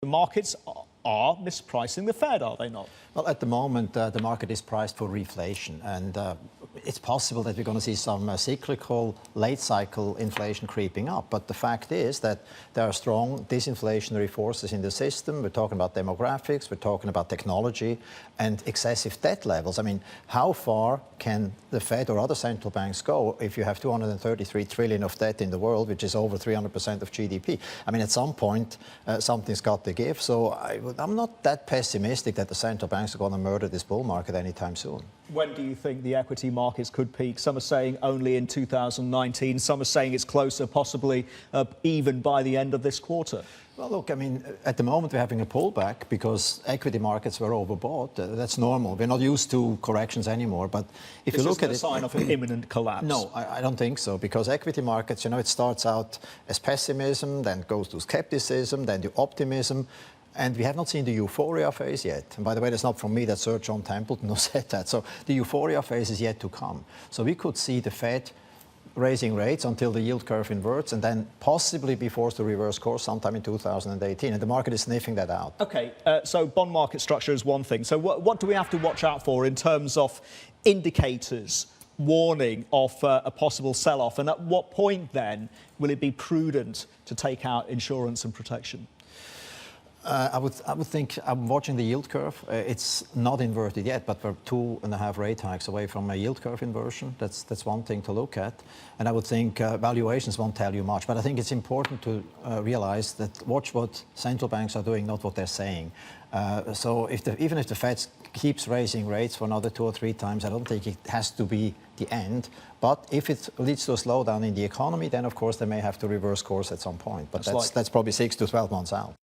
The markets are mispricing the Fed, are they not? Well, at the moment, the market is priced for reflation, and it's possible that we're going to see some cyclical, late-cycle inflation creeping up. But the fact is that there are strong disinflationary forces in the system. We're talking about demographics, we're talking about technology, and excessive debt levels. I mean, how far can the Fed or other central banks go if you have 233 trillion of debt in the world, which is over 300% of GDP? I mean, at some point, something's got to give. So I'm not that pessimistic that the central banks are going to murder this bull market anytime soon. When do you think the equity markets could peak? Some are saying only in 2019. Some are saying it's closer, possibly even by the end of this quarter. Well, look, I mean, at the moment we're having a pullback because equity markets were overbought. That's normal. We're not used to corrections anymore. But if you look at it, this is a sign of an imminent collapse. No, I don't think so, because equity markets, you know, it starts out as pessimism, then goes to skepticism, then to optimism. And we have not seen the euphoria phase yet. And by the way, that's not from me, that's Sir John Templeton who said that. So the euphoria phase is yet to come. So we could see the Fed raising rates until the yield curve inverts and then possibly be forced to reverse course sometime in 2018. And the market is sniffing that out. OK, so bond market structure is one thing. So what do we have to watch out for in terms of indicators warning of a possible sell-off? And at what point then will it be prudent to take out insurance and protection? I would think I'm watching the yield curve. It's not inverted yet, but we're 2.5 rate hikes away from a yield curve inversion. That's one thing to look at. And I would think valuations won't tell you much. But I think it's important to realize that watch what central banks are doing, not what they're saying. So even if the Fed keeps raising rates for another 2 or 3 times, I don't think it has to be the end. But if it leads to a slowdown in the economy, then of course they may have to reverse course at some point. But that's probably 6 to 12 months out.